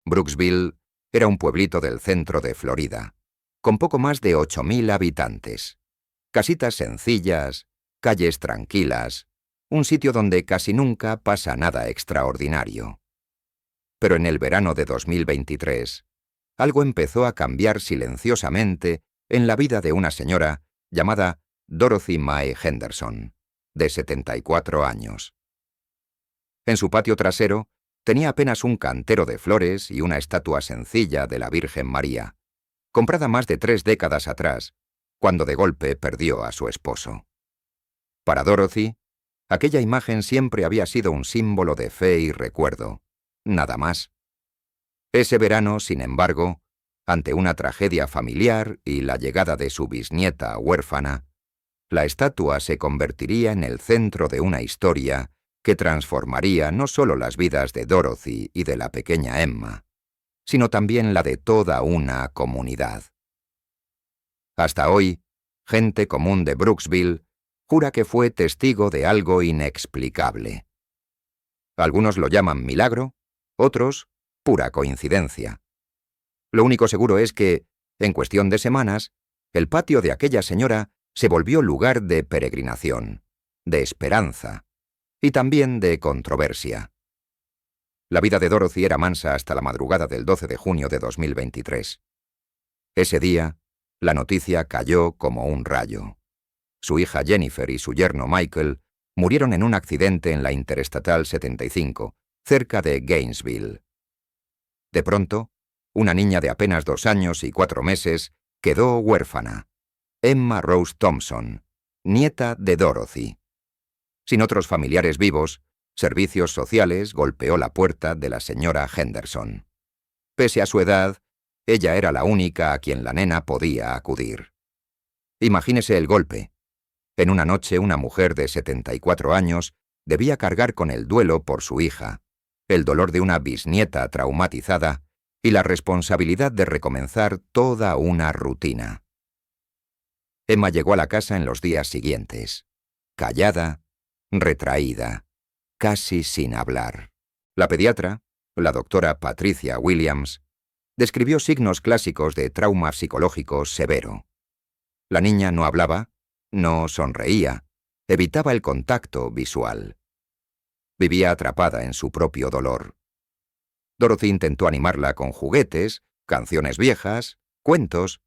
Brooksville era un pueblito del centro de Florida, con poco más de 8.000 habitantes. Casitas sencillas, calles tranquilas, un sitio donde casi nunca pasa nada extraordinario. Pero en el verano de 2023, algo empezó a cambiar silenciosamente en la vida de una señora llamada Dorothy Mae Henderson, de 74 años. En su patio trasero tenía apenas un cantero de flores y una estatua sencilla de la Virgen María, comprada más de 3 décadas atrás, cuando de golpe perdió a su esposo. Para Dorothy, aquella imagen siempre había sido un símbolo de fe y recuerdo, nada más. Ese verano, sin embargo, ante una tragedia familiar y la llegada de su bisnieta huérfana, la estatua se convertiría en el centro de una historia que transformaría no solo las vidas de Dorothy y de la pequeña Emma, sino también la de toda una comunidad. Hasta hoy, gente común de Brooksville jura que fue testigo de algo inexplicable. Algunos lo llaman milagro, otros pura coincidencia. Lo único seguro es que, en cuestión de semanas, el patio de aquella señora se volvió lugar de peregrinación, de esperanza y también de controversia. La vida de Dorothy era mansa hasta la madrugada del 12 de junio de 2023. Ese día, la noticia cayó como un rayo. Su hija Jennifer y su yerno Michael murieron en un accidente en la Interestatal 75, cerca de Gainesville. De pronto, una niña de apenas 2 años y 4 meses quedó huérfana. Emma Rose Thompson, nieta de Dorothy. Sin otros familiares vivos, Servicios Sociales golpeó la puerta de la señora Henderson. Pese a su edad, ella era la única a quien la nena podía acudir. Imagínese el golpe. En una noche, una mujer de 74 años debía cargar con el duelo por su hija, el dolor de una bisnieta traumatizada y la responsabilidad de recomenzar toda una rutina. Emma llegó a la casa en los días siguientes, callada, retraída, casi sin hablar. La pediatra, la doctora Patricia Williams, describió signos clásicos de trauma psicológico severo. La niña no hablaba, no sonreía, evitaba el contacto visual. Vivía atrapada en su propio dolor. Dorothy intentó animarla con juguetes, canciones viejas, cuentos.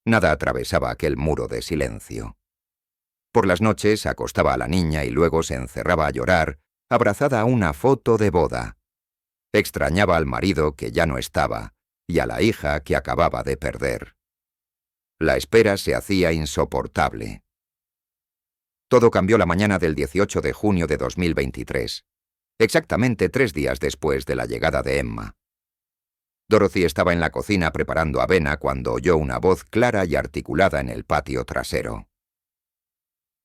Nada atravesaba aquel muro de silencio. Por las noches acostaba a la niña y luego se encerraba a llorar, abrazada a una foto de boda. Extrañaba al marido que ya no estaba y a la hija que acababa de perder. La espera se hacía insoportable. Todo cambió la mañana del 18 de junio de 2023, exactamente 3 días después de la llegada de Emma. Dorothy estaba en la cocina preparando avena cuando oyó una voz clara y articulada en el patio trasero.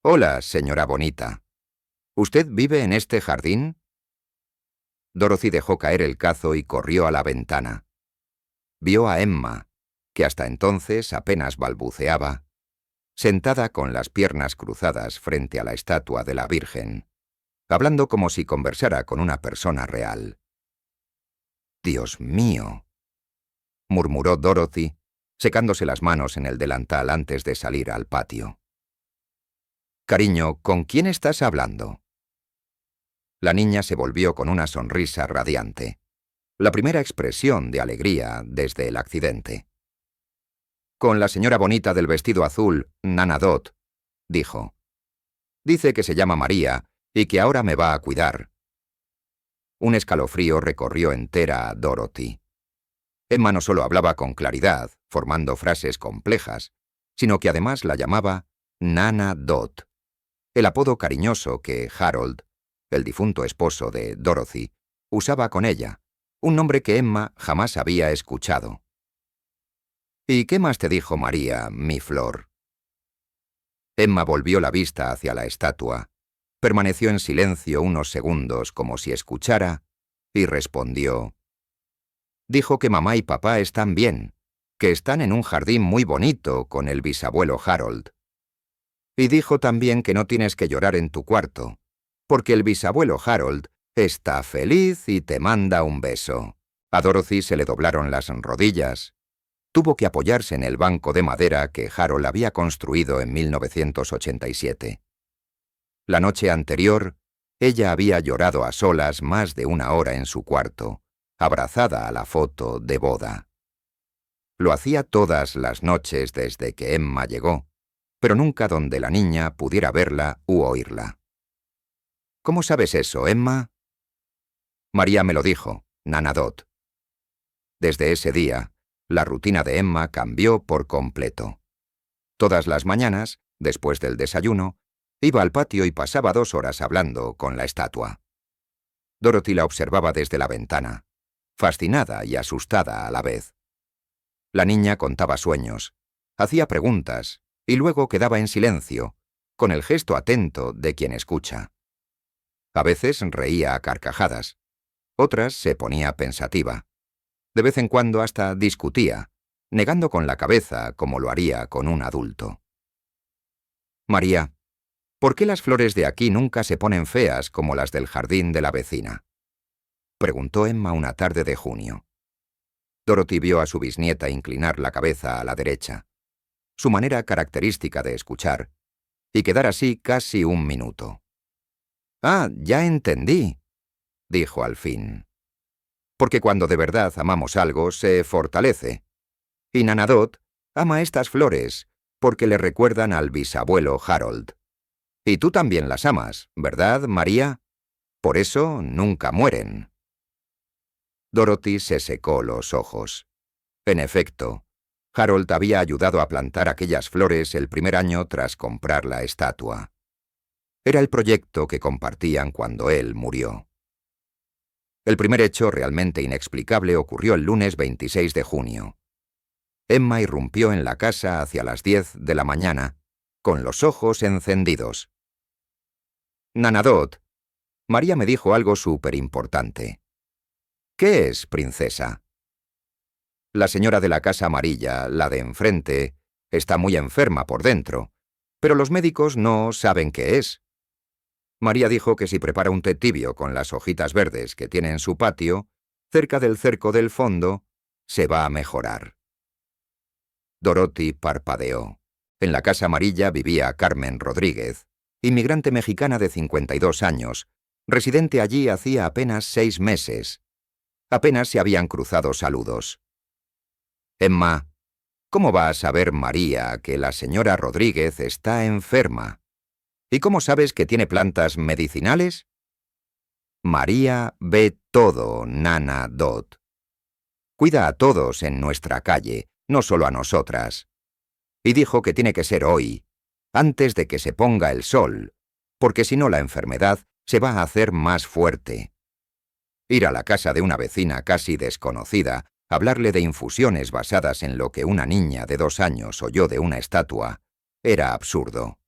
«Hola, señora bonita. ¿Usted vive en este jardín?» Dorothy dejó caer el cazo y corrió a la ventana. Vio a Emma, que hasta entonces apenas balbuceaba, sentada con las piernas cruzadas frente a la estatua de la Virgen, hablando como si conversara con una persona real. «Dios mío», murmuró Dorothy, secándose las manos en el delantal antes de salir al patio. «Cariño, ¿con quién estás hablando?» La niña se volvió con una sonrisa radiante, la primera expresión de alegría desde el accidente. «Con la señora bonita del vestido azul, Nana Dodd», dijo. «Dice que se llama María y que ahora me va a cuidar». Un escalofrío recorrió entera a Dorothy. Emma no solo hablaba con claridad, formando frases complejas, sino que además la llamaba Nana Dodd, el apodo cariñoso que Harold, el difunto esposo de Dorothy, usaba con ella, un nombre que Emma jamás había escuchado. «¿Y qué más te dijo María, mi flor?» Emma volvió la vista hacia la estatua, permaneció en silencio unos segundos como si escuchara, y respondió: «Dijo que mamá y papá están bien, que están en un jardín muy bonito con el bisabuelo Harold. Y dijo también que no tienes que llorar en tu cuarto, porque el bisabuelo Harold está feliz y te manda un beso». A Dorothy se le doblaron las rodillas. Tuvo que apoyarse en el banco de madera que Harold había construido en 1987. La noche anterior, ella había llorado a solas más de 1 hora en su cuarto, abrazada a la foto de boda. Lo hacía todas las noches desde que Emma llegó, pero nunca donde la niña pudiera verla u oírla. ¿Cómo sabes eso, Emma? María me lo dijo, Nana Dot. Desde ese día, la rutina de Emma cambió por completo. Todas las mañanas, después del desayuno, iba al patio y pasaba 2 horas hablando con la estatua. Dorothy la observaba desde la ventana, fascinada y asustada a la vez. La niña contaba sueños, hacía preguntas y luego quedaba en silencio, con el gesto atento de quien escucha. A veces reía a carcajadas, otras se ponía pensativa. De vez en cuando hasta discutía, negando con la cabeza como lo haría con un adulto. María, ¿por qué las flores de aquí nunca se ponen feas como las del jardín de la vecina? Preguntó Emma una tarde de junio. Dorothy vio a su bisnieta inclinar la cabeza a la derecha, su manera característica de escuchar, y quedar así casi 1 minuto. «Ah, ya entendí», dijo al fin. «Porque cuando de verdad amamos algo, se fortalece. Y Nana Dot ama estas flores porque le recuerdan al bisabuelo Harold. Y tú también las amas, ¿verdad, María? Por eso nunca mueren». Dorothy se secó los ojos. En efecto, Harold había ayudado a plantar aquellas flores el primer año tras comprar la estatua. Era el proyecto que compartían cuando él murió. El primer hecho realmente inexplicable ocurrió el lunes 26 de junio. Emma irrumpió en la casa hacia las 10 de la mañana, con los ojos encendidos. «Nana Dot, María me dijo algo súper importante». «¿Qué es, princesa?» «La señora de la casa amarilla, la de enfrente, está muy enferma por dentro, pero los médicos no saben qué es. María dijo que si prepara un té tibio con las hojitas verdes que tiene en su patio, cerca del cerco del fondo, se va a mejorar». Dorothy parpadeó. En la casa amarilla vivía Carmen Rodríguez, inmigrante mexicana de 52 años, residente allí hacía apenas 6 meses. Apenas se habían cruzado saludos. «Emma, ¿cómo va a saber María que la señora Rodríguez está enferma? ¿Y cómo sabes que tiene plantas medicinales?» «María ve todo, Nana Dot. Cuida a todos en nuestra calle, no solo a nosotras. Y dijo que tiene que ser hoy, antes de que se ponga el sol, porque si no la enfermedad se va a hacer más fuerte». Ir a la casa de una vecina casi desconocida, hablarle de infusiones basadas en lo que una niña de 2 años oyó de una estatua, era absurdo.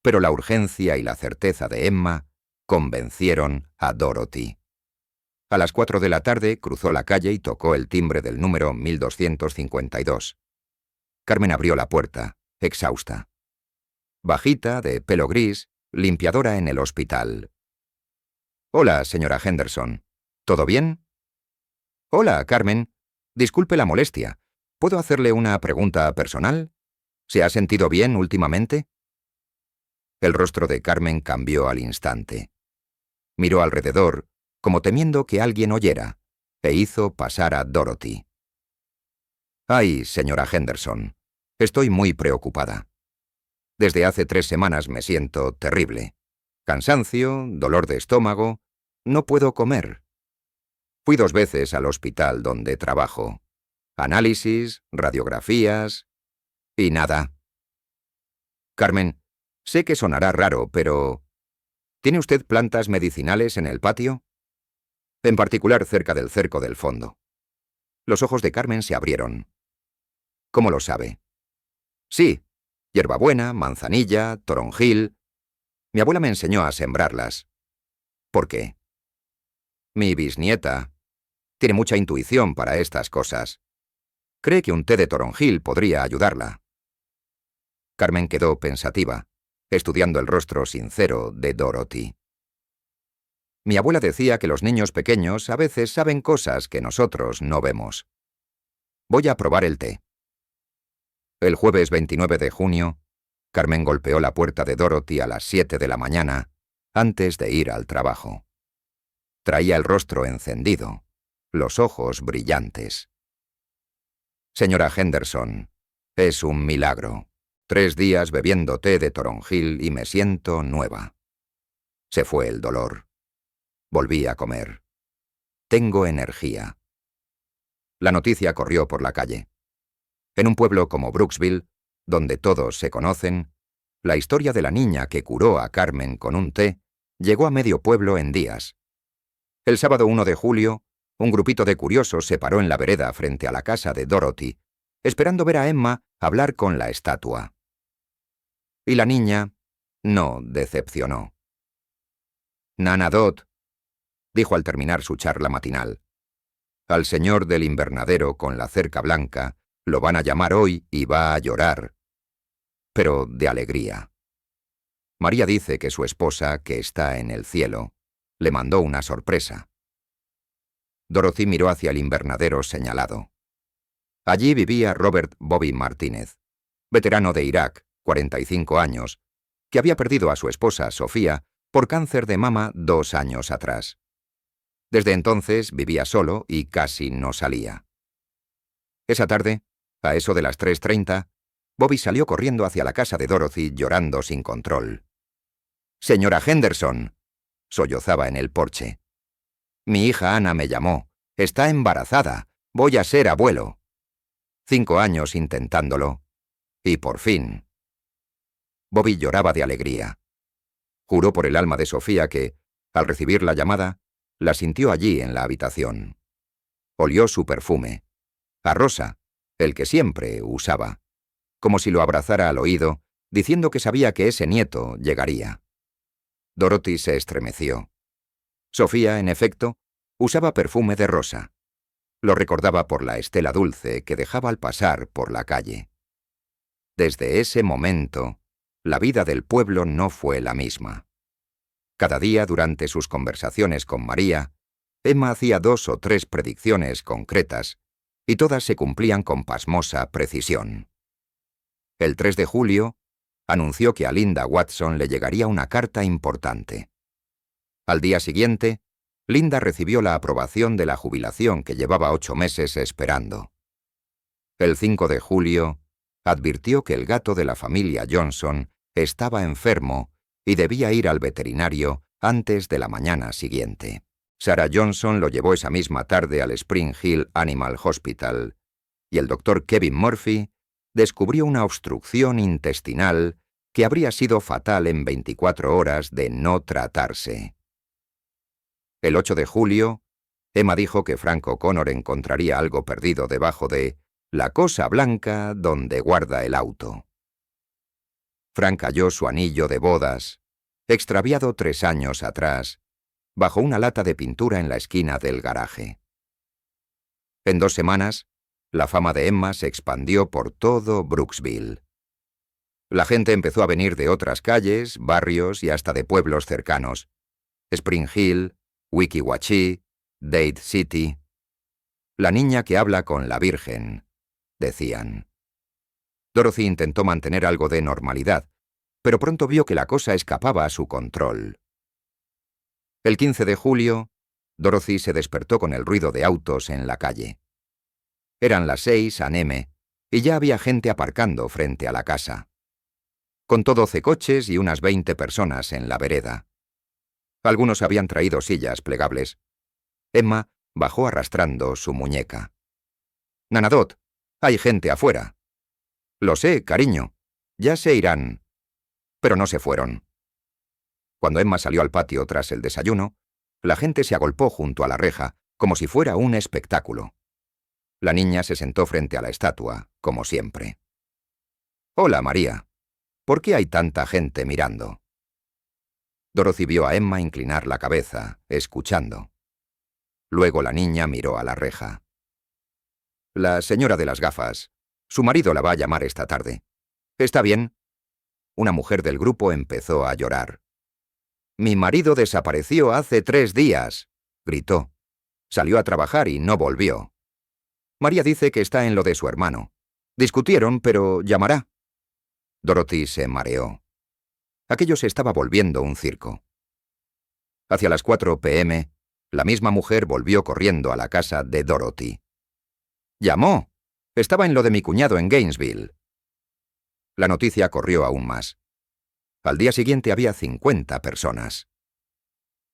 Pero la urgencia y la certeza de Emma convencieron a Dorothy. A las 4 de la tarde cruzó la calle y tocó el timbre del número 1252. Carmen abrió la puerta, exhausta. Bajita, de pelo gris, limpiadora en el hospital. «Hola, señora Henderson. ¿Todo bien?» «Hola, Carmen. Disculpe la molestia. ¿Puedo hacerle una pregunta personal? ¿Se ha sentido bien últimamente?» El rostro de Carmen cambió al instante. Miró alrededor, como temiendo que alguien oyera, e hizo pasar a Dorothy. «Ay, señora Henderson, estoy muy preocupada. Desde hace 3 semanas me siento terrible. Cansancio, dolor de estómago, no puedo comer. Fui 2 veces al hospital donde trabajo. Análisis, radiografías... y nada». «Carmen, sé que sonará raro, pero... ¿tiene usted plantas medicinales en el patio?» «En particular cerca del cerco del fondo». Los ojos de Carmen se abrieron. «¿Cómo lo sabe?» «Sí, hierbabuena, manzanilla, toronjil. Mi abuela me enseñó a sembrarlas». «¿Por qué?» «Mi bisnieta tiene mucha intuición para estas cosas. Cree que un té de toronjil podría ayudarla». Carmen quedó pensativa, estudiando el rostro sincero de Dorothy. Mi abuela decía que los niños pequeños a veces saben cosas que nosotros no vemos. Voy a probar el té. El jueves 29 de junio, Carmen golpeó la puerta de Dorothy a las 7 de la mañana, antes de ir al trabajo. Traía el rostro encendido, los ojos brillantes. Señora Henderson, es un milagro. 3 días bebiendo té de toronjil y me siento nueva. Se fue el dolor. Volví a comer. Tengo energía. La noticia corrió por la calle. En un pueblo como Brooksville, donde todos se conocen, la historia de la niña que curó a Carmen con un té llegó a medio pueblo en días. El sábado 1 de julio, un grupito de curiosos se paró en la vereda frente a la casa de Dorothy, esperando ver a Emma hablar con la estatua. Y la niña no decepcionó. «Nana Dot», dijo al terminar su charla matinal, «al señor del invernadero con la cerca blanca lo van a llamar hoy y va a llorar, pero de alegría. María dice que su esposa, que está en el cielo, le mandó una sorpresa». Dorothy miró hacia el invernadero señalado. Allí vivía Robert Bobby Martínez, veterano de Irak, 45 años, que había perdido a su esposa, Sofía, por cáncer de mama 2 años atrás. Desde entonces vivía solo y casi no salía. Esa tarde, a eso de las 3:30, Bobby salió corriendo hacia la casa de Dorothy llorando sin control. «Señora Henderson», sollozaba en el porche. «Mi hija Ana me llamó. Está embarazada. Voy a ser abuelo. 5 años intentándolo. Y por fin». Bobby lloraba de alegría. Juró por el alma de Sofía que, al recibir la llamada, la sintió allí en la habitación. Olió su perfume, a rosa, el que siempre usaba, como si lo abrazara al oído, diciendo que sabía que ese nieto llegaría. Dorothy se estremeció. Sofía, en efecto, usaba perfume de rosa. Lo recordaba por la estela dulce que dejaba al pasar por la calle. Desde ese momento, la vida del pueblo no fue la misma. Cada día, durante sus conversaciones con María, Emma hacía 2 o 3 predicciones concretas, y todas se cumplían con pasmosa precisión. El 3 de julio, anunció que a Linda Watson le llegaría una carta importante. Al día siguiente, Linda recibió la aprobación de la jubilación que llevaba 8 meses esperando. El 5 de julio, advirtió que el gato de la familia Johnson estaba enfermo y debía ir al veterinario antes de la mañana siguiente. Sarah Johnson lo llevó esa misma tarde al Spring Hill Animal Hospital y el doctor Kevin Murphy descubrió una obstrucción intestinal que habría sido fatal en 24 horas de no tratarse. El 8 de julio, Emma dijo que Frank O'Connor encontraría algo perdido debajo de la cosa blanca donde guarda el auto. Frank halló su anillo de bodas, extraviado 3 años atrás, bajo una lata de pintura en la esquina del garaje. En 2 semanas, la fama de Emma se expandió por todo Brooksville. La gente empezó a venir de otras calles, barrios y hasta de pueblos cercanos. Spring Hill, Weeki Wachee, Dade City. La niña que habla con la Virgen, decían. Dorothy intentó mantener algo de normalidad, pero pronto vio que la cosa escapaba a su control. El 15 de julio, Dorothy se despertó con el ruido de autos en la calle. Eran las 6 a.m. y ya había gente aparcando frente a la casa. Contó 12 coches y unas 20 personas en la vereda. Algunos habían traído sillas plegables. Emma bajó arrastrando su muñeca. «Nana Dot, hay gente afuera». «Lo sé, cariño. Ya se irán». Pero no se fueron. Cuando Emma salió al patio tras el desayuno, la gente se agolpó junto a la reja, como si fuera un espectáculo. La niña se sentó frente a la estatua, como siempre. «Hola, María. ¿Por qué hay tanta gente mirando?» Dorothy vio a Emma inclinar la cabeza, escuchando. Luego la niña miró a la reja. «La señora de las gafas. Su marido la va a llamar esta tarde. ¿Está bien?» Una mujer del grupo empezó a llorar. Mi marido desapareció hace 3 días, gritó. Salió a trabajar y no volvió. María dice que está en lo de su hermano. Discutieron, pero llamará. Dorothy se mareó. Aquello se estaba volviendo un circo. Hacia las 4 p.m., la misma mujer volvió corriendo a la casa de Dorothy. ¡Llamó! Estaba en lo de mi cuñado en Gainesville. La noticia corrió aún más. Al día siguiente había 50 personas.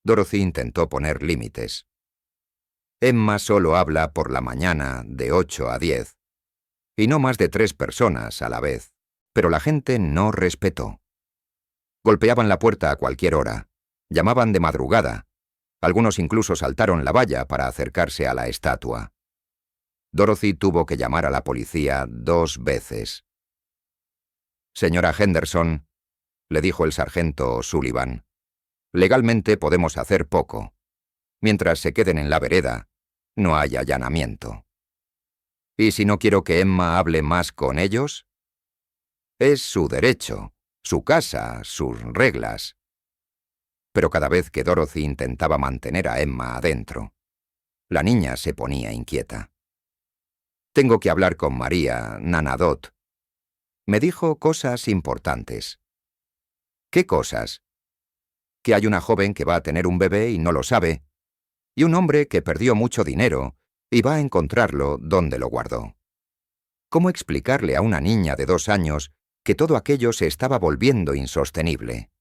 Dorothy intentó poner límites. Emma solo habla por la mañana de 8 a 10, y no más de 3 personas a la vez, pero la gente no respetó. Golpeaban la puerta a cualquier hora, llamaban de madrugada, algunos incluso saltaron la valla para acercarse a la estatua. Dorothy tuvo que llamar a la policía 2 veces. «Señora Henderson», le dijo el sargento O'Sullivan, «legalmente podemos hacer poco. Mientras se queden en la vereda, no hay allanamiento. ¿Y si no quiero que Emma hable más con ellos? Es su derecho, su casa, sus reglas». Pero cada vez que Dorothy intentaba mantener a Emma adentro, la niña se ponía inquieta. «Tengo que hablar con María, Nana Dot. Me dijo cosas importantes». «¿Qué cosas?» «Que hay una joven que va a tener un bebé y no lo sabe, y un hombre que perdió mucho dinero y va a encontrarlo donde lo guardó». ¿Cómo explicarle a una niña de 2 años que todo aquello se estaba volviendo insostenible?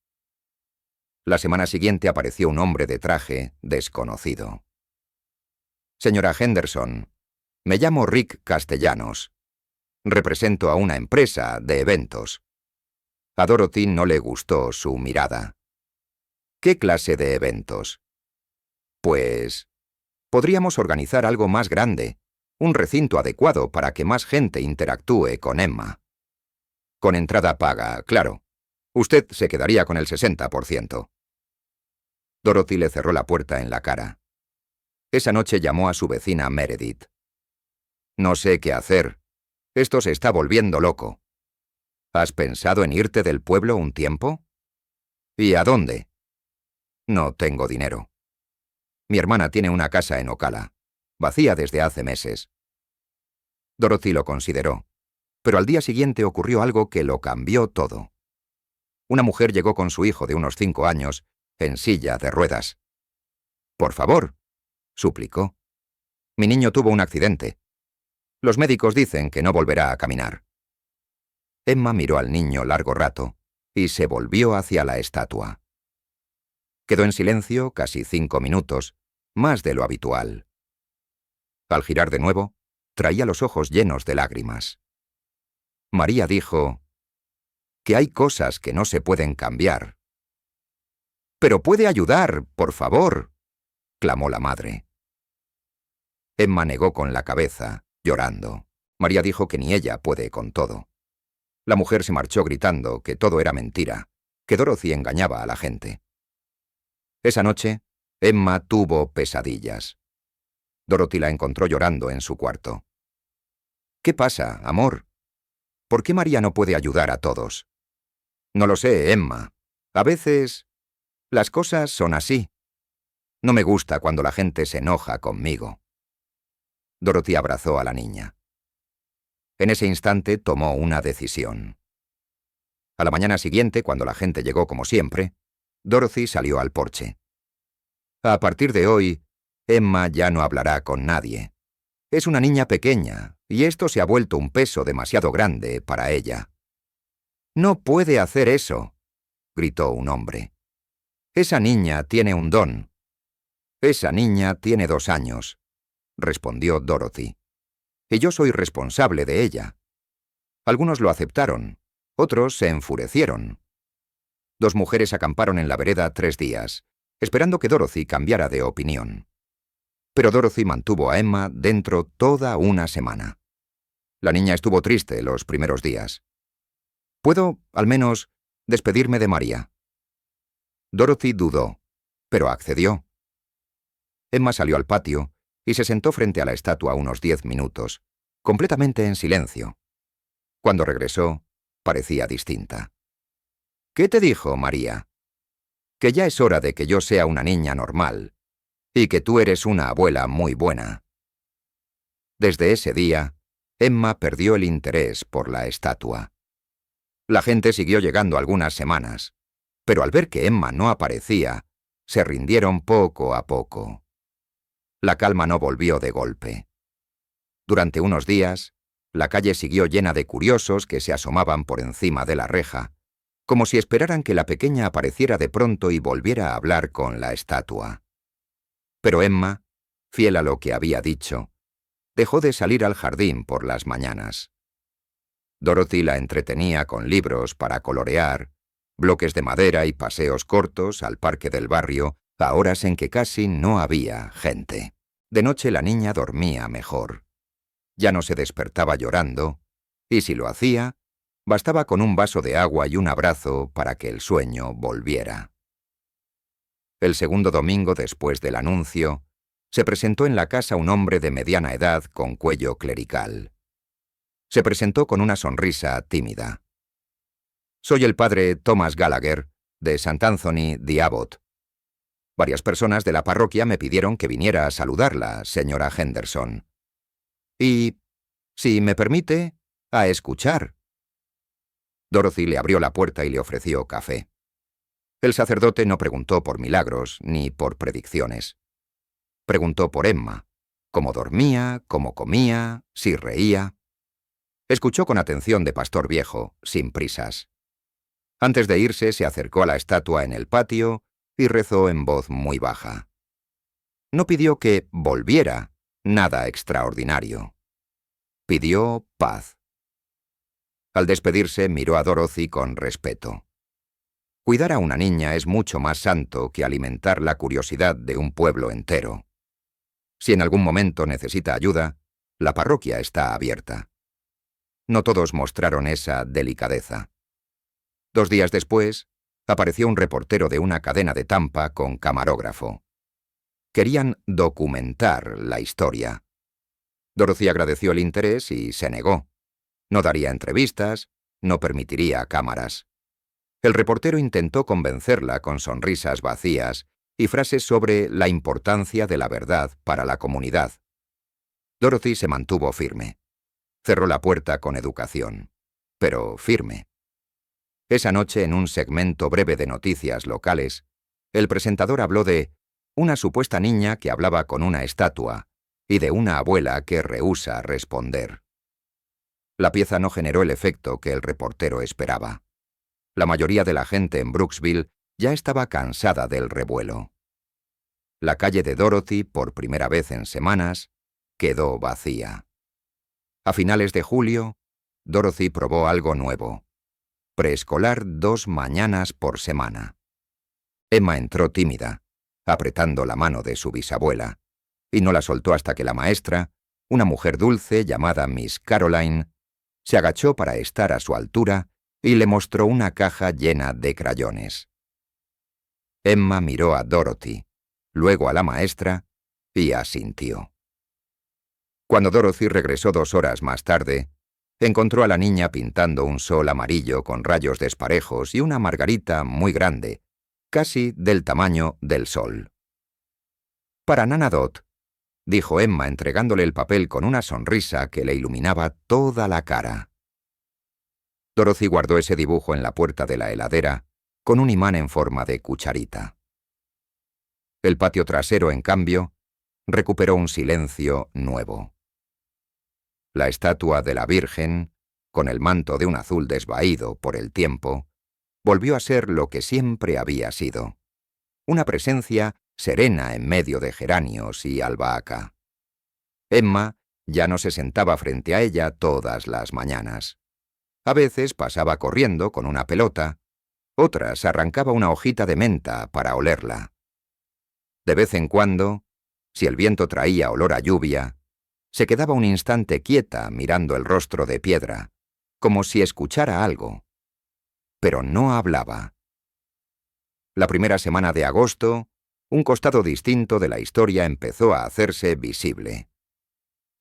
La semana siguiente apareció un hombre de traje desconocido. «Señora Henderson, me llamo Rick Castellanos. Represento a una empresa de eventos». A Dorothy no le gustó su mirada. «¿Qué clase de eventos?» «Pues podríamos organizar algo más grande, un recinto adecuado para que más gente interactúe con Emma. Con entrada paga, claro. Usted se quedaría con el 60%. Dorothy le cerró la puerta en la cara. Esa noche llamó a su vecina Meredith. «No sé qué hacer. Esto se está volviendo loco. ¿Has pensado en irte del pueblo un tiempo?» «¿Y a dónde?» «No tengo dinero. Mi hermana tiene una casa en Ocala, vacía desde hace meses». Dorothy lo consideró, pero al día siguiente ocurrió algo que lo cambió todo. Una mujer llegó con su hijo de unos 5 años, en silla de ruedas. «Por favor», suplicó. «Mi niño tuvo un accidente. Los médicos dicen que no volverá a caminar». Emma miró al niño largo rato y se volvió hacia la estatua. Quedó en silencio casi 5 minutos, más de lo habitual. Al girar de nuevo, traía los ojos llenos de lágrimas. María dijo que hay cosas que no se pueden cambiar. «Pero puede ayudar, por favor», clamó la madre. Emma negó con la cabeza, llorando. María dijo que ni ella puede con todo. La mujer se marchó gritando que todo era mentira, que Dorothy engañaba a la gente. Esa noche, Emma tuvo pesadillas. Dorothy la encontró llorando en su cuarto. «¿Qué pasa, amor? ¿Por qué María no puede ayudar a todos?» «No lo sé, Emma. A veces las cosas son así. No me gusta cuando la gente se enoja conmigo». Dorothy abrazó a la niña. En ese instante tomó una decisión. A la mañana siguiente, cuando la gente llegó como siempre, Dorothy salió al porche. «A partir de hoy, Emma ya no hablará con nadie. Es una niña pequeña, y esto se ha vuelto un peso demasiado grande para ella». «No puede hacer eso», gritó un hombre. «Esa niña tiene un don». «Esa niña tiene 2 años», respondió Dorothy. «Y yo soy responsable de ella». Algunos lo aceptaron, otros se enfurecieron. 2 mujeres acamparon en la vereda 3 días, esperando que Dorothy cambiara de opinión. Pero Dorothy mantuvo a Emma dentro toda una semana. La niña estuvo triste los primeros días. «¿Puedo, al menos, despedirme de María?» Dorothy dudó, pero accedió. Emma salió al patio y se sentó frente a la estatua unos 10 minutos, completamente en silencio. Cuando regresó, parecía distinta. «¿Qué te dijo, María?» que ya es hora de que yo sea una niña normal, y que tú eres una abuela muy buena. Desde ese día, Emma perdió el interés por la estatua. La gente siguió llegando algunas semanas, pero al ver que Emma no aparecía, se rindieron poco a poco. La calma no volvió de golpe. Durante unos días, la calle siguió llena de curiosos que se asomaban por encima de la reja, como si esperaran que la pequeña apareciera de pronto y volviera a hablar con la estatua. Pero Emma, fiel a lo que había dicho, dejó de salir al jardín por las mañanas. Dorothy la entretenía con libros para colorear, bloques de madera y paseos cortos al parque del barrio a horas en que casi no había gente. De noche la niña dormía mejor. Ya no se despertaba llorando, y si lo hacía, bastaba con un vaso de agua y un abrazo para que el sueño volviera. El segundo domingo después del anuncio, se presentó en la casa un hombre de mediana edad con cuello clerical. Se presentó con una sonrisa tímida. «Soy el padre Thomas Gallagher, de St. Anthony the Abbot. Varias personas de la parroquia me pidieron que viniera a saludarla, señora Henderson. Y, si me permite, a escuchar». Dorothy le abrió la puerta y le ofreció café. El sacerdote no preguntó por milagros ni por predicciones. Preguntó por Emma, cómo dormía, cómo comía, si reía. Escuchó con atención de pastor viejo, sin prisas. Antes de irse, se acercó a la estatua en el patio y rezó en voz muy baja. No pidió que volviera, nada extraordinario. Pidió paz. Al despedirse, miró a Dorothy con respeto. Cuidar a una niña es mucho más santo que alimentar la curiosidad de un pueblo entero. Si en algún momento necesita ayuda, la parroquia está abierta. No todos mostraron esa delicadeza. 2 días después, apareció un reportero de una cadena de Tampa con camarógrafo. Querían documentar la historia. Dorothy agradeció el interés y se negó. No daría entrevistas, no permitiría cámaras. El reportero intentó convencerla con sonrisas vacías y frases sobre la importancia de la verdad para la comunidad. Dorothy se mantuvo firme. Cerró la puerta con educación, pero firme. Esa noche, en un segmento breve de noticias locales, el presentador habló de una supuesta niña que hablaba con una estatua y de una abuela que rehúsa responder. La pieza no generó el efecto que el reportero esperaba. La mayoría de la gente en Brooksville ya estaba cansada del revuelo. La calle de Dorothy, por primera vez en semanas, quedó vacía. A finales de julio, Dorothy probó algo nuevo: preescolar 2 mañanas por semana. Emma entró tímida, apretando la mano de su bisabuela, y no la soltó hasta que la maestra, una mujer dulce llamada Miss Caroline, se agachó para estar a su altura y le mostró una caja llena de crayones. Emma miró a Dorothy, luego a la maestra, y asintió. Cuando Dorothy regresó 2 horas más tarde, encontró a la niña pintando un sol amarillo con rayos desparejos y una margarita muy grande, casi del tamaño del sol. «Para Nana Dot», dijo Emma entregándole el papel con una sonrisa que le iluminaba toda la cara. Dorothy guardó ese dibujo en la puerta de la heladera con un imán en forma de cucharita. El patio trasero, en cambio, recuperó un silencio nuevo. La estatua de la Virgen, con el manto de un azul desvaído por el tiempo, volvió a ser lo que siempre había sido: una presencia serena en medio de geranios y albahaca. Emma ya no se sentaba frente a ella todas las mañanas. A veces pasaba corriendo con una pelota, otras arrancaba una hojita de menta para olerla. De vez en cuando, si el viento traía olor a lluvia, se quedaba un instante quieta mirando el rostro de piedra, como si escuchara algo. Pero no hablaba. La primera semana de agosto, un costado distinto de la historia empezó a hacerse visible.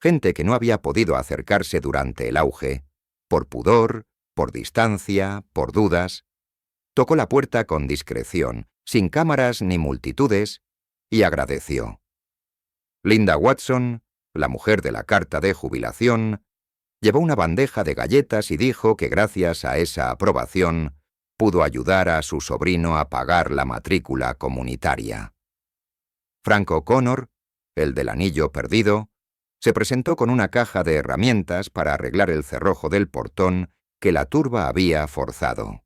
Gente que no había podido acercarse durante el auge, por pudor, por distancia, por dudas, tocó la puerta con discreción, sin cámaras ni multitudes, y agradeció. Linda Watson, la mujer de la carta de jubilación, llevó una bandeja de galletas y dijo que gracias a esa aprobación pudo ayudar a su sobrino a pagar la matrícula comunitaria. Frank O'Connor, el del anillo perdido, se presentó con una caja de herramientas para arreglar el cerrojo del portón que la turba había forzado.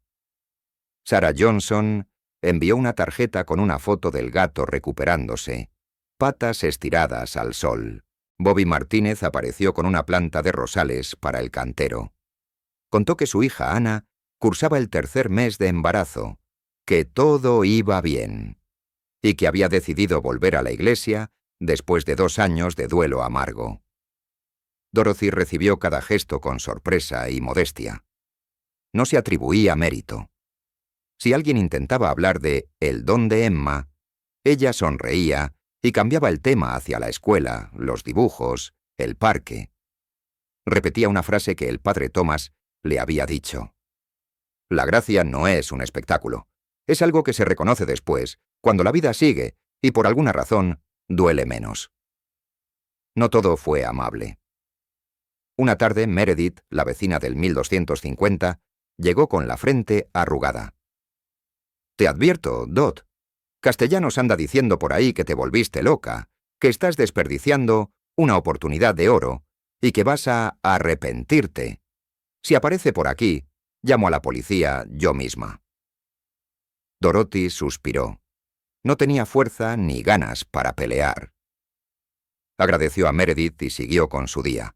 Sarah Johnson envió una tarjeta con una foto del gato recuperándose, patas estiradas al sol. Bobby Martínez apareció con una planta de rosales para el cantero. Contó que su hija Ana cursaba el 3er mes de embarazo, que todo iba bien, y que había decidido volver a la iglesia después de 2 años de duelo amargo. Dorothy recibió cada gesto con sorpresa y modestia. No se atribuía mérito. Si alguien intentaba hablar de el don de Emma, ella sonreía y cambiaba el tema hacia la escuela, los dibujos, el parque. Repetía una frase que el padre Thomas le había dicho. La gracia no es un espectáculo. Es algo que se reconoce después, cuando la vida sigue y por alguna razón duele menos. No todo fue amable. Una tarde Meredith, la vecina del 1250, llegó con la frente arrugada. «Te advierto, Dot. Castellanos anda diciendo por ahí que te volviste loca, que estás desperdiciando una oportunidad de oro y que vas a arrepentirte. Si aparece por aquí, llamo a la policía yo misma». Dorothy suspiró. No tenía fuerza ni ganas para pelear. Agradeció a Meredith y siguió con su día.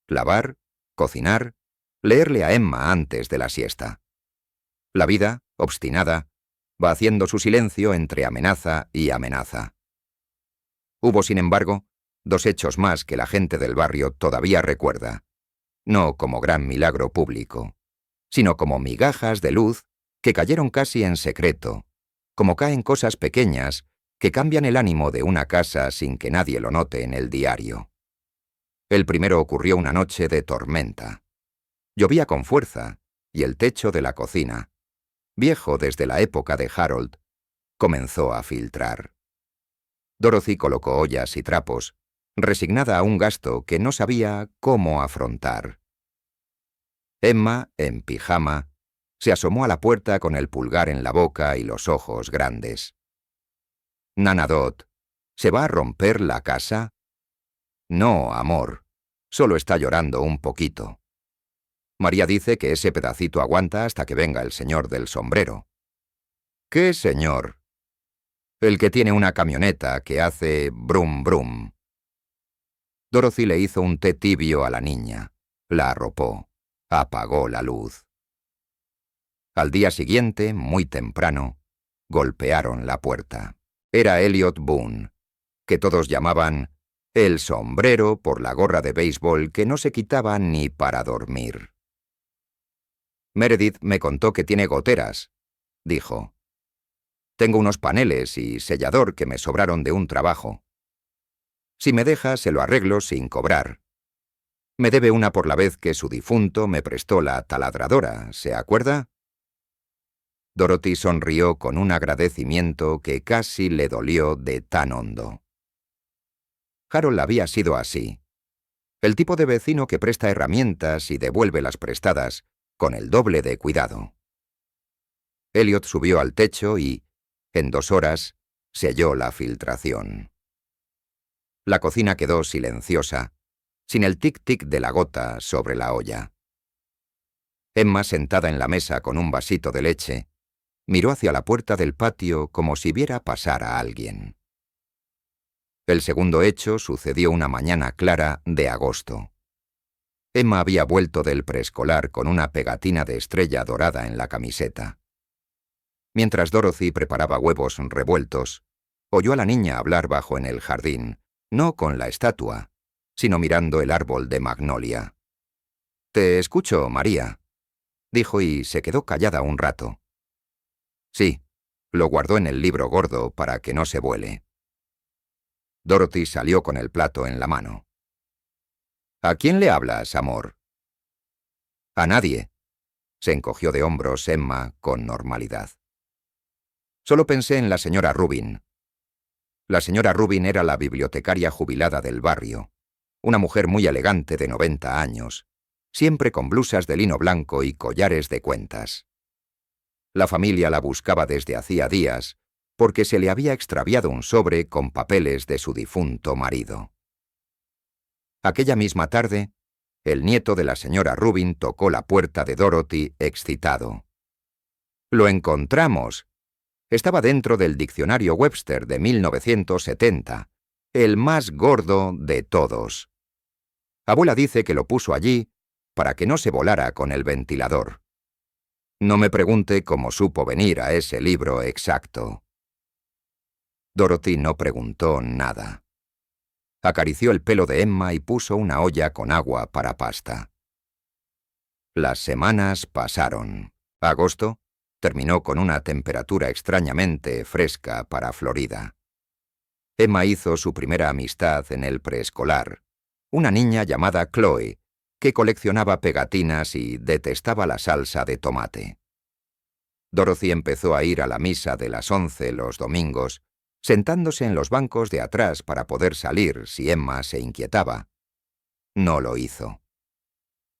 Lavar, cocinar, leerle a Emma antes de la siesta. La vida, obstinada, va haciendo su silencio entre amenaza y amenaza. Hubo, sin embargo, 2 hechos más que la gente del barrio todavía recuerda, no como gran milagro público, sino como migajas de luz que cayeron casi en secreto, como caen cosas pequeñas que cambian el ánimo de una casa sin que nadie lo note en el diario. El primero ocurrió una noche de tormenta. Llovía con fuerza y el techo de la cocina, viejo desde la época de Harold, comenzó a filtrar. Dorothy colocó ollas y trapos, resignada a un gasto que no sabía cómo afrontar. Emma, en pijama, se asomó a la puerta con el pulgar en la boca y los ojos grandes. «Nana Dot, ¿se va a romper la casa?» «No, amor, solo está llorando un poquito. María dice que ese pedacito aguanta hasta que venga el señor del sombrero». «¿Qué señor?» «El que tiene una camioneta que hace brum brum». Dorothy le hizo un té tibio a la niña, la arropó, apagó la luz. Al día siguiente, muy temprano, golpearon la puerta. Era Elliot Boone, que todos llamaban el sombrero por la gorra de béisbol que no se quitaba ni para dormir. «Meredith me contó que tiene goteras», dijo. «Tengo unos paneles y sellador que me sobraron de un trabajo. Si me deja, se lo arreglo sin cobrar. Me debe una por la vez que su difunto me prestó la taladradora, ¿se acuerda?» Dorothy sonrió con un agradecimiento que casi le dolió de tan hondo. Harold había sido así. El tipo de vecino que presta herramientas y devuelve las prestadas con el doble de cuidado. Elliot subió al techo y, en 2 horas, selló la filtración. La cocina quedó silenciosa, sin el tic-tic de la gota sobre la olla. Emma, sentada en la mesa con un vasito de leche, miró hacia la puerta del patio como si viera pasar a alguien. El segundo hecho sucedió una mañana clara de agosto. Emma había vuelto del preescolar con una pegatina de estrella dorada en la camiseta. Mientras Dorothy preparaba huevos revueltos, oyó a la niña hablar bajo en el jardín, no con la estatua, sino mirando el árbol de magnolia. «Te escucho, María», dijo y se quedó callada un rato. Sí, lo guardó en el libro gordo para que no se vuele. Dorothy salió con el plato en la mano. «¿A quién le hablas, amor?» «A nadie», se encogió de hombros Emma con normalidad. Solo pensé en la señora Rubin. La señora Rubin era la bibliotecaria jubilada del barrio, una mujer muy elegante de 90 años, siempre con blusas de lino blanco y collares de cuentas. La familia la buscaba desde hacía días, porque se le había extraviado un sobre con papeles de su difunto marido. Aquella misma tarde, el nieto de la señora Rubin tocó la puerta de Dorothy excitado. «¡Lo encontramos!». Estaba dentro del diccionario Webster de 1970, el más gordo de todos. Abuela dice que lo puso allí para que no se volara con el ventilador. No me pregunte cómo supo venir a ese libro exacto. Dorothy no preguntó nada. Acarició el pelo de Emma y puso una olla con agua para pasta. Las semanas pasaron. Agosto terminó con una temperatura extrañamente fresca para Florida. Emma hizo su primera amistad en el preescolar, una niña llamada Chloe, que coleccionaba pegatinas y detestaba la salsa de tomate. Dorothy empezó a ir a la misa de las 11 los domingos, sentándose en los bancos de atrás para poder salir si Emma se inquietaba. No lo hizo.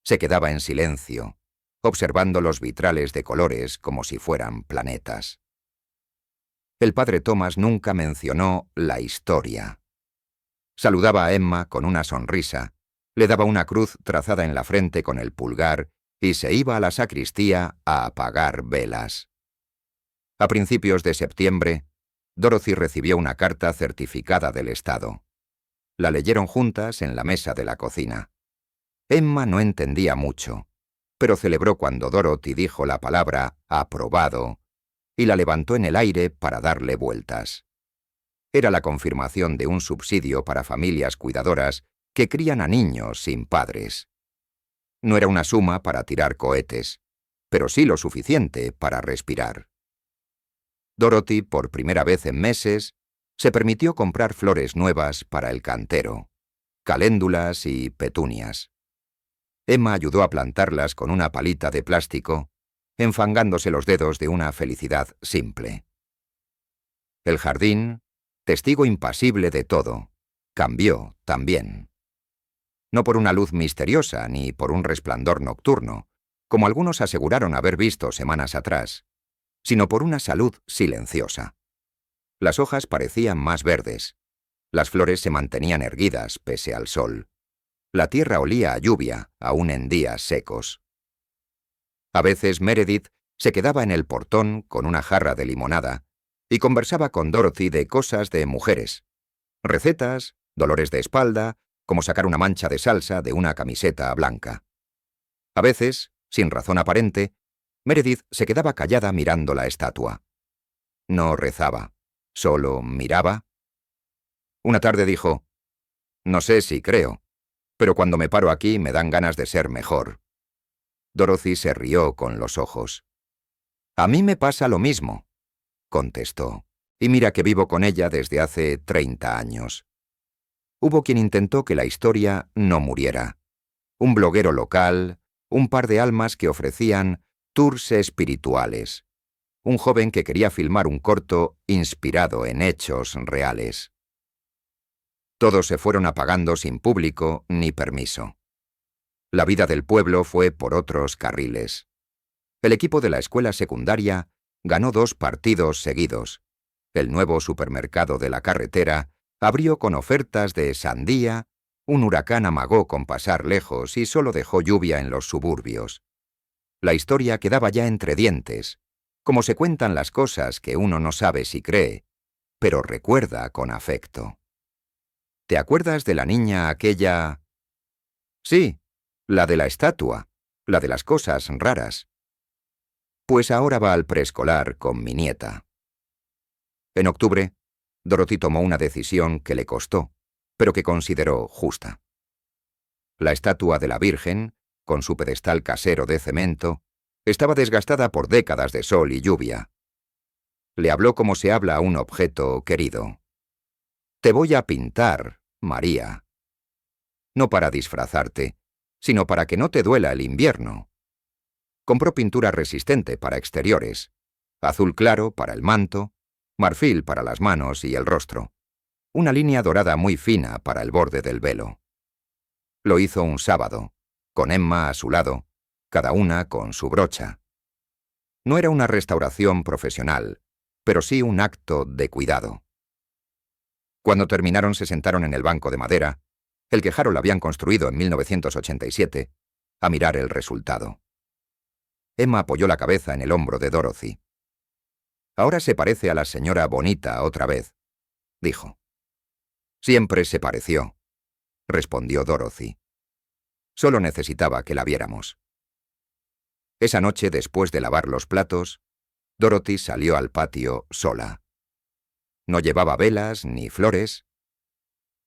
Se quedaba en silencio, observando los vitrales de colores como si fueran planetas. El padre Thomas nunca mencionó la historia. Saludaba a Emma con una sonrisa, le daba una cruz trazada en la frente con el pulgar y se iba a la sacristía a apagar velas. A principios de septiembre, Dorothy recibió una carta certificada del Estado. La leyeron juntas en la mesa de la cocina. Emma no entendía mucho, pero celebró cuando Dorothy dijo la palabra «aprobado» y la levantó en el aire para darle vueltas. Era la confirmación de un subsidio para familias cuidadoras que crían a niños sin padres. No era una suma para tirar cohetes, pero sí lo suficiente para respirar. Dorothy, por primera vez en meses, se permitió comprar flores nuevas para el cantero, caléndulas y petunias. Emma ayudó a plantarlas con una palita de plástico, enfangándose los dedos de una felicidad simple. El jardín, testigo impasible de todo, cambió también. No por una luz misteriosa ni por un resplandor nocturno, como algunos aseguraron haber visto semanas atrás, sino por una salud silenciosa. Las hojas parecían más verdes, las flores se mantenían erguidas pese al sol. La tierra olía a lluvia, aún en días secos. A veces Meredith se quedaba en el portón con una jarra de limonada y conversaba con Dorothy de cosas de mujeres, recetas, dolores de espalda, como sacar una mancha de salsa de una camiseta blanca. A veces, sin razón aparente, Meredith se quedaba callada mirando la estatua. No rezaba, solo miraba. Una tarde dijo: «No sé si creo, pero cuando me paro aquí me dan ganas de ser mejor». Dorothy se rió con los ojos. «A mí me pasa lo mismo», contestó, «y mira que vivo con ella desde hace 30 años. Hubo quien intentó que la historia no muriera. Un bloguero local, un par de almas que ofrecían tours espirituales, un joven que quería filmar un corto inspirado en hechos reales. Todos se fueron apagando sin público ni permiso. La vida del pueblo fue por otros carriles. El equipo de la escuela secundaria ganó 2 partidos seguidos. El nuevo supermercado de la carretera abrió con ofertas de sandía, un huracán amagó con pasar lejos y solo dejó lluvia en los suburbios. La historia quedaba ya entre dientes, como se cuentan las cosas que uno no sabe si cree, pero recuerda con afecto. ¿Te acuerdas de la niña aquella? Sí, la de la estatua, la de las cosas raras. Pues ahora va al preescolar con mi nieta. En octubre, Dorothy tomó una decisión que le costó, pero que consideró justa. La estatua de la Virgen, con su pedestal casero de cemento, estaba desgastada por décadas de sol y lluvia. Le habló como se habla a un objeto querido. «Te voy a pintar, María. No para disfrazarte, sino para que no te duela el invierno». Compró pintura resistente para exteriores, azul claro para el manto, marfil para las manos y el rostro, una línea dorada muy fina para el borde del velo. Lo hizo un sábado, con Emma a su lado, cada una con su brocha. No era una restauración profesional, pero sí un acto de cuidado. Cuando terminaron se sentaron en el banco de madera, el que Harold habían construido en 1987, a mirar el resultado. Emma apoyó la cabeza en el hombro de Dorothy. «Ahora se parece a la señora Bonita otra vez», dijo. «Siempre se pareció», respondió Dorothy. «Solo necesitaba que la viéramos». Esa noche, después de lavar los platos, Dorothy salió al patio sola. No llevaba velas ni flores.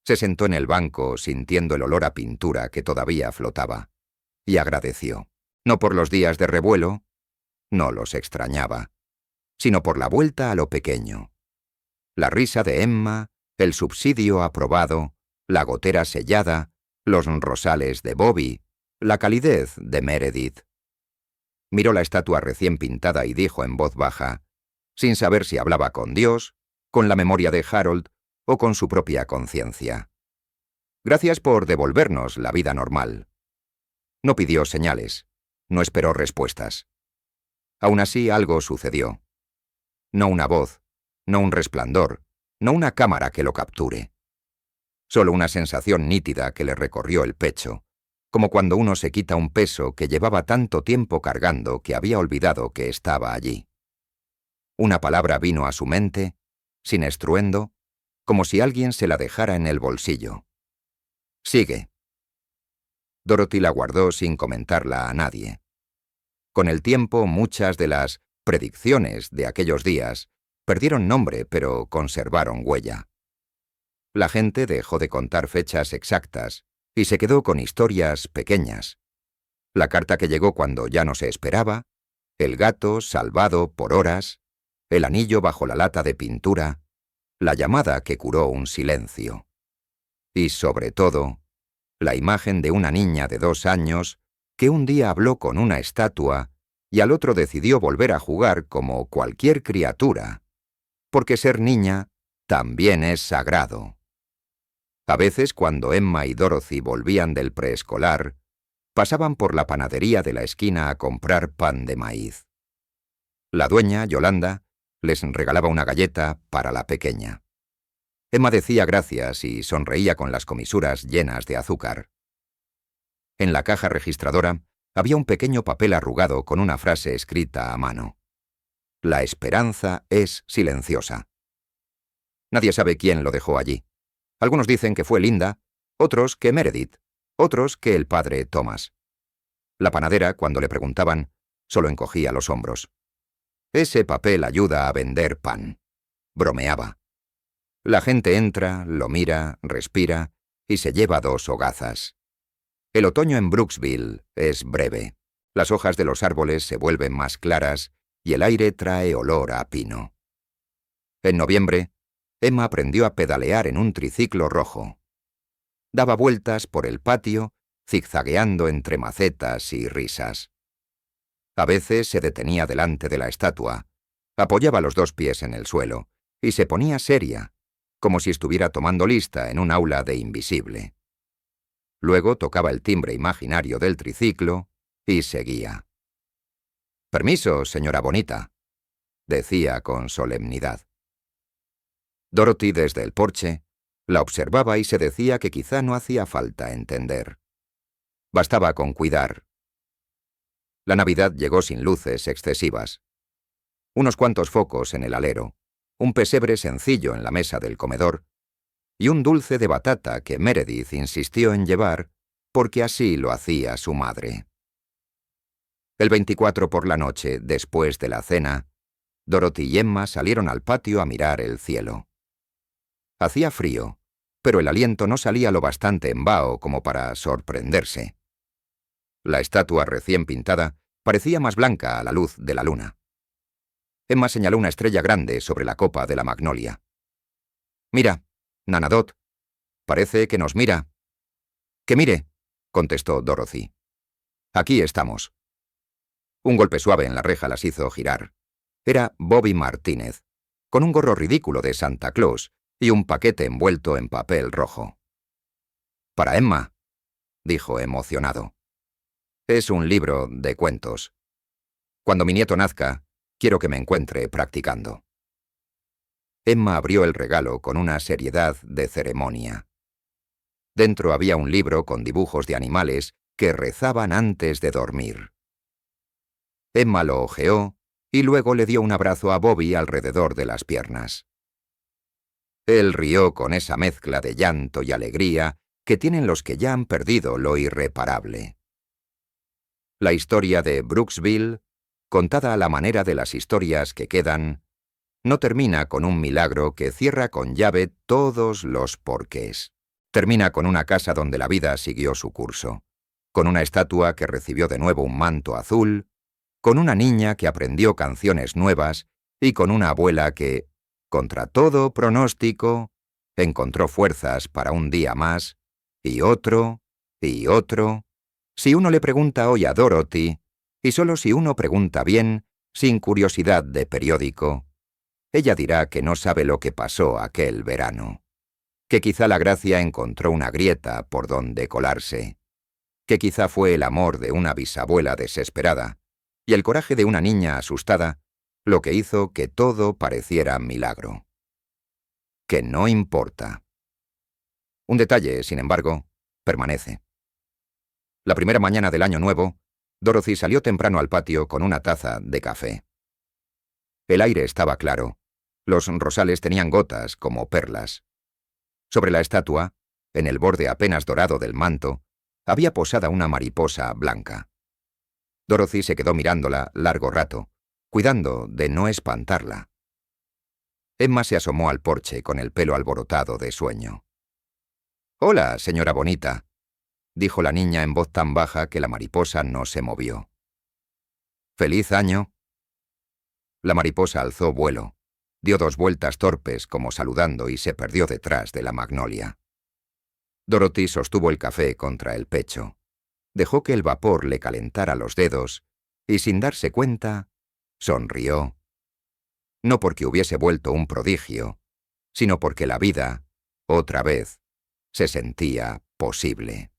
Se sentó en el banco sintiendo el olor a pintura que todavía flotaba, y agradeció, no por los días de revuelo, no los extrañaba, sino por la vuelta a lo pequeño. La risa de Emma, el subsidio aprobado, la gotera sellada, los rosales de Bobby, la calidez de Meredith. Miró la estatua recién pintada y dijo en voz baja, sin saber si hablaba con Dios, con la memoria de Harold o con su propia conciencia: «Gracias por devolvernos la vida normal». No pidió señales, no esperó respuestas. Aún así algo sucedió. No una voz, no un resplandor, no una cámara que lo capture. Solo una sensación nítida que le recorrió el pecho, como cuando uno se quita un peso que llevaba tanto tiempo cargando que había olvidado que estaba allí. Una palabra vino a su mente, sin estruendo, como si alguien se la dejara en el bolsillo. «Sigue». Dorothy la guardó sin comentarla a nadie. Con el tiempo, muchas de las predicciones de aquellos días perdieron nombre, pero conservaron huella. La gente dejó de contar fechas exactas y se quedó con historias pequeñas. La carta que llegó cuando ya no se esperaba, el gato salvado por horas, el anillo bajo la lata de pintura, la llamada que curó un silencio. Y sobre todo, la imagen de una niña de 2 años que un día habló con una estatua y al otro decidió volver a jugar como cualquier criatura, porque ser niña también es sagrado. A veces, cuando Emma y Dorothy volvían del preescolar, pasaban por la panadería de la esquina a comprar pan de maíz. La dueña, Yolanda, les regalaba una galleta para la pequeña. Emma decía gracias y sonreía con las comisuras llenas de azúcar. En la caja registradora había un pequeño papel arrugado con una frase escrita a mano: «La esperanza es silenciosa». Nadie sabe quién lo dejó allí. Algunos dicen que fue Linda, otros que Meredith, otros que el padre Thomas. La panadera, cuando le preguntaban, solo encogía los hombros. «Ese papel ayuda a vender pan», bromeaba. La gente entra, lo mira, respira y se lleva 2 hogazas. El otoño en Brooksville es breve. Las hojas de los árboles se vuelven más claras y el aire trae olor a pino. En noviembre, Emma aprendió a pedalear en un triciclo rojo. Daba vueltas por el patio, zigzagueando entre macetas y risas. A veces se detenía delante de la estatua, apoyaba los 2 pies en el suelo y se ponía seria, como si estuviera tomando lista en un aula de invisible. Luego tocaba el timbre imaginario del triciclo y seguía. «Permiso, señora Bonita», decía con solemnidad. Dorothy, desde el porche, la observaba y se decía que quizá no hacía falta entender. Bastaba con cuidar. La Navidad llegó sin luces excesivas. Unos cuantos focos en el alero, un pesebre sencillo en la mesa del comedor y un dulce de batata que Meredith insistió en llevar porque así lo hacía su madre. El 24 por la noche, después de la cena, Dorothy y Emma salieron al patio a mirar el cielo. Hacía frío, pero el aliento no salía lo bastante en vaho como para sorprenderse. La estatua recién pintada parecía más blanca a la luz de la luna. Emma señaló una estrella grande sobre la copa de la magnolia. «Mira, Nanadot, parece que nos mira». «Que mire», contestó Dorothy. «Aquí estamos». Un golpe suave en la reja las hizo girar. Era Bobby Martínez, con un gorro ridículo de Santa Claus y un paquete envuelto en papel rojo. «Para Emma», dijo emocionado. «Es un libro de cuentos. Cuando mi nieto nazca, quiero que me encuentre practicando». Emma abrió el regalo con una seriedad de ceremonia. Dentro había un libro con dibujos de animales que rezaban antes de dormir. Emma lo hojeó y luego le dio un abrazo a Bobby alrededor de las piernas. Él rió con esa mezcla de llanto y alegría que tienen los que ya han perdido lo irreparable. La historia de Brooksville, contada a la manera de las historias que quedan, no termina con un milagro que cierra con llave todos los porqués. Termina con una casa donde la vida siguió su curso, con una estatua que recibió de nuevo un manto azul, con una niña que aprendió canciones nuevas y con una abuela que, contra todo pronóstico, encontró fuerzas para un día más, y otro, y otro. Si uno le pregunta hoy a Dorothy, y solo si uno pregunta bien, sin curiosidad de periódico, ella dirá que no sabe lo que pasó aquel verano, que quizá la gracia encontró una grieta por donde colarse, que quizá fue el amor de una bisabuela desesperada y el coraje de una niña asustada lo que hizo que todo pareciera milagro. Que no importa. Un detalle, sin embargo, permanece. La primera mañana del año nuevo, Dorothy salió temprano al patio con una taza de café. El aire estaba claro. Los rosales tenían gotas como perlas. Sobre la estatua, en el borde apenas dorado del manto, había posada una mariposa blanca. Dorothy se quedó mirándola largo rato, cuidando de no espantarla. Emma se asomó al porche con el pelo alborotado de sueño. «Hola, señora bonita», dijo la niña en voz tan baja que la mariposa no se movió. «¡Feliz año!». La mariposa alzó vuelo, dio 2 vueltas torpes como saludando y se perdió detrás de la magnolia. Dorothy sostuvo el café contra el pecho, dejó que el vapor le calentara los dedos y, sin darse cuenta, sonrió. No porque hubiese vuelto un prodigio, sino porque la vida, otra vez, se sentía posible.